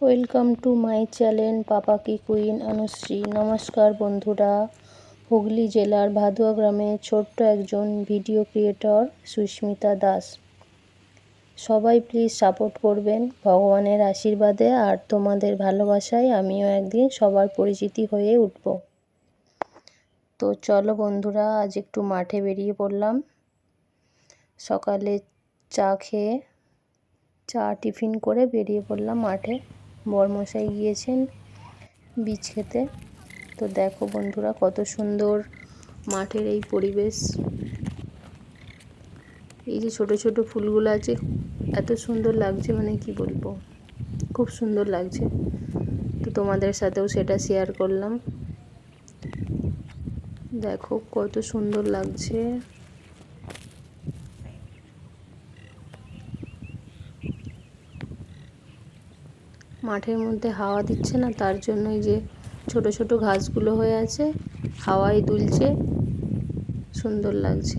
Welcome to my channel পাপা কি queen Anushree. নমস্কার বন্ধুরা, হুগলি জেলার ভাদুয়া গ্রামে ছোট্ট একজন ভিডিও ক্রিয়েটর সুস্মিতা দাস। সবাই প্লিজ সাপোর্ট করবেন ভগবানের আশীর্বাদে আর তোমাদের ভালোবাসায় আমিও একদিন সবার পরিচিতি হয়ে উঠব। তো চলো বন্ধুরা, আজ একটু মাঠে বেরিয়ে পড়লাম। সকালে চা টিফিন করে বেরিয়ে পড়লাম মাঠে। বরমশাই গিয়েছেন বীজ খেতে। তো দেখো বন্ধুরা, কত সুন্দর মাঠের এই পরিবেশ। এই যে ছোট ছোট ফুলগুলো আছে, এত সুন্দর লাগছে, মানে কি বলবো, খুব সুন্দর লাগছে। তো তোমাদের সাথেও সেটা শেয়ার করলাম। দেখো কত সুন্দর লাগছে। মাঠের মধ্যে হাওয়া দিচ্ছে না, তার জন্য এই যে ছোট ছোট ঘাসগুলো হয়ে আছে, হাওয়ায় দুলছে, সুন্দর লাগছে।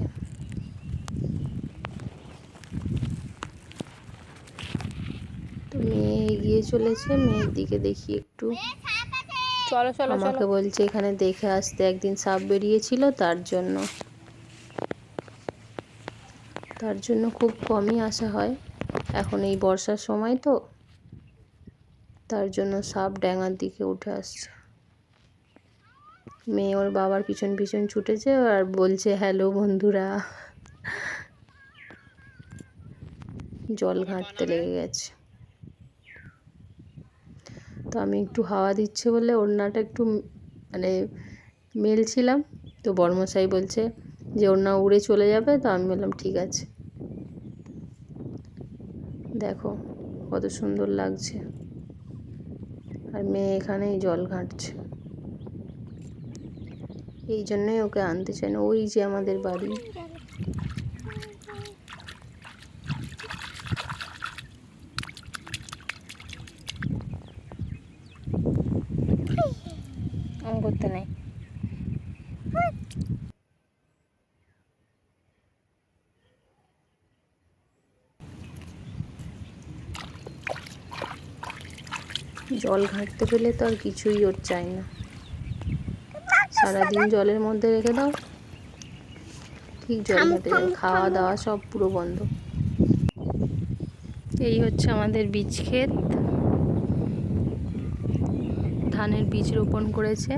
তো মেয়ে এগিয়ে চলেছে, মেয়ের দিকে দেখি একটু। আমাকে বলছে এখানে দেখে আসতে, একদিন সাপ বেরিয়েছিল, তার জন্য খুব কমই আসা হয়। এখন এই বর্ষার সময় তো, তার জন্য সাপ ড্যাঙার দিকে উঠে আসছে। মেয়ে ওর বাবার পিছন পিছন ছুটেছে আর বলছে হ্যালো বন্ধুরা। জল ঘাঁটতে লেগে গেছে। তো আমি একটু হাওয়া দিচ্ছে বলে ওড়নাটা একটু মানে মেলছিলাম। তো বর্মশাই বলছে যে ওড়না উড়ে চলে যাবে, তো আমি বললাম ঠিক আছে। দেখো কত সুন্দর লাগছে। আর মেয়ে এখানেই জল ঘাঁটছে, এই জন্যই ওকে আনতে চাই না। ওই যে আমাদের বাড়ি। করতে নেই। জল ঘাঁটতে পেলে তো আর কিছুই ওর চাই না। সারাদিন জলের মধ্যে রেখে দাও, ঠিক জল ঘাঁটে যাবে। খাওয়া দাওয়া সব পুরো বন্ধ। এই হচ্ছে আমাদের বীজ ক্ষেত, ধানের বীজ রোপণ করেছে।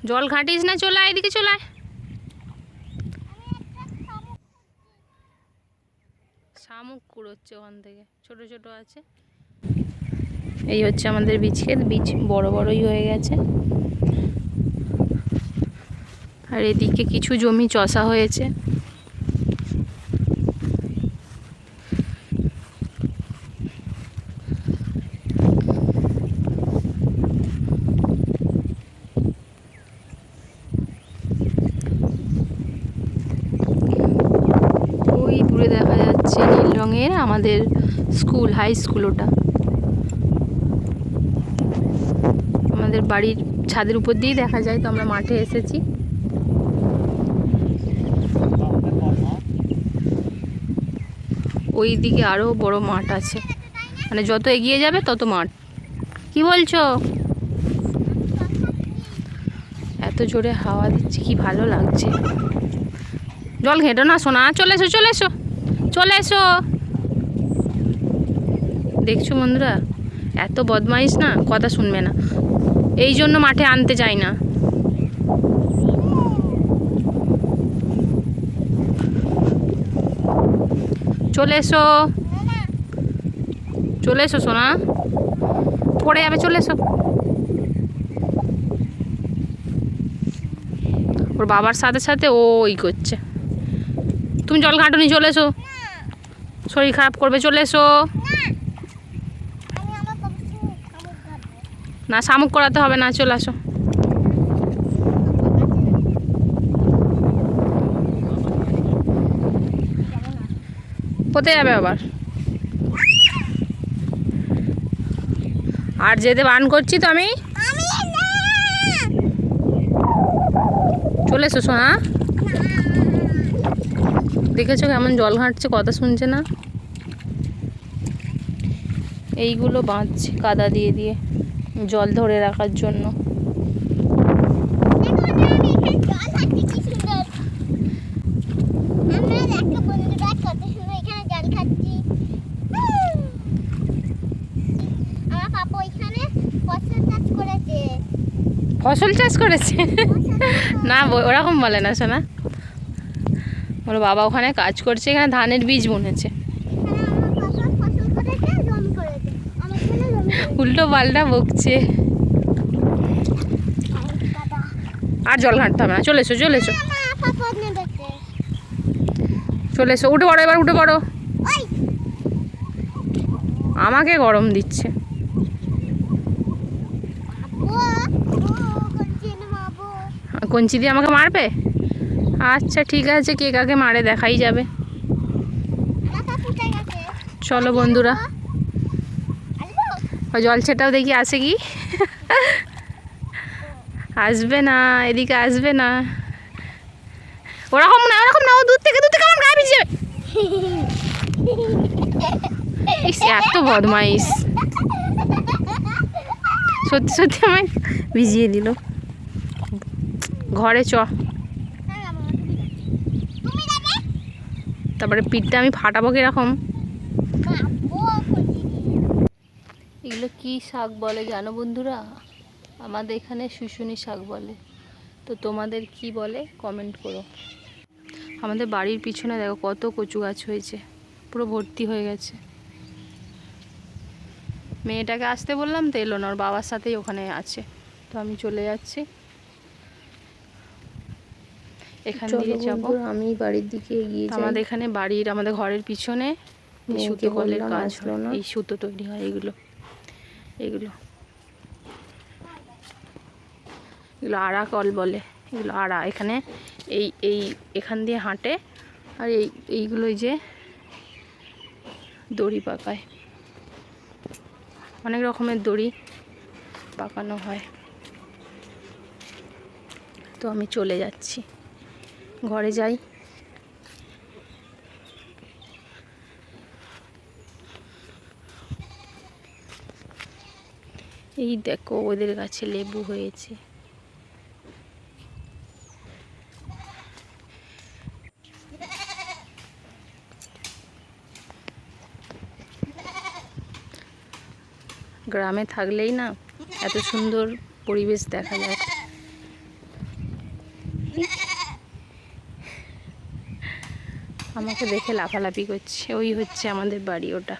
জল ঘাঁটিস না, চলে আয় এদিকে, চলে আয়। শামুক কুড়োচ্ছে ওখান থেকে, ছোট ছোট আছে। এই হচ্ছে আমাদের বীজ ক্ষেত, বীজ বড় বড়ই হয়ে গেছে। আর এদিকে কিছু জমি চষা হয়েছে। ওই দূরে দেখা যাচ্ছে নীল রঙের আমাদের স্কুল, হাই স্কুল। ওটা আমাদের বাড়ির ছাদের উপর দিয়েই দেখা যায়। তো আমরা মাঠে এসেছি। ওই দিকে আরো বড় মাঠ আছে, মানে যত এগিয়ে যাবে তত মাঠ। কি বলছো? এত জোরে হাওয়া দিচ্ছে, কি ভালো লাগছে। জল ঘেঁটো না সোনা, চলে এসো চলে এসো চলে এসো। দেখছো বন্ধুরা, এত বদমাইশ না, কথা শুনবে না, এই জন্য মাঠে আনতে চাই না। চলে এসো চলে এসো সোনা, পড়ে যাবে, চলে এসো। ওর বাবার সাথে সাথে ও ই করছে। তুমি জল ঘাঁটুনি, চলে এসো, শরীর খারাপ করবে, চলে এসো। না, শামুক করাতে হবে না, চলে আসো। কোথায় যাবে আবার? আর যেতে বারণ করছি তো আমি। চলে এসো সোনা। দেখেছো কেমন জল ঘাঁটছে, কথা শুনছে না। এইগুলো বাঁধছে কাদা দিয়ে দিয়ে জল ধরে রাখার জন্য। ফসল চাষ করেছে? না ওরকম বলে না সোনা, বলো বাবা ওখানে কাজ করছে, এখানে ধানের বীজ বুনেছে। উল্টো পাল্টা বকছে। আর জল ঘাঁটতে হবে না, চলে এসো চলে এসো চলে এসো, উঠে পড়ো এবার, উঠে পড়ো। আমাকে গরম দিচ্ছে। কঞ্চি দিয়ে আমাকে মারবে? আচ্ছা ঠিক আছে, কে কাকে মারে দেখাই যাবে। চলো বন্ধুরা, জল ছেটাও দেখি আসে কি। আসবে না, এদিকে আসবে না। ওরকম না ওরকম না, ও দূর থেকে আমার গায়ে ভিজে যাবে। এত বদমাইশ, সত্যি সত্যি আমায় ভিজিয়ে দিল। ঘরে চ, তারপরে পিঠটা আমি ফাটাবো কিরকম। এগুলো কি শাক বলে জানো বন্ধুরা? আমাদের এখানে শুশুনি শাক বলে, তো তোমাদের কি বলে কমেন্ট করো। আমাদের বাড়ির পিছনে দেখো কত কচু গাছ হয়েছে, পুরো ভর্তি হয়ে গেছে। মেয়েটাকে আসতে বললাম তো এলো না, ওর বাবার সাথেই ওখানে আছে, তো আমি চলে যাচ্ছি। এখান দিয়ে যাবো, আমি বাড়ির দিকে এগিয়ে যাই। আমাদের এখানে বাড়ির, আমাদের ঘরের পিছনে সুতো কলের কাজ হয়, এই সুতো তৈরি হয়। এগুলো এগুলো এগুলো আড়া কল বলে, এগুলো আড়া। এখানে এখান দিয়ে হাঁটে, আর এইগুলোই যে দড়ি পাকায়, অনেক রকমের দড়ি পাকানো হয়। তো আমি চলে যাচ্ছি, ঘরে যাই। এই দেখো ওদের গাছে লেবু হয়েছে। গ্রামে থাকলেই না এত সুন্দর পরিবেশ দেখা যায়। আমাকে দেখে লাফালাফি করছে, ওই হচ্ছে আমাদের বাড়ি ওটা।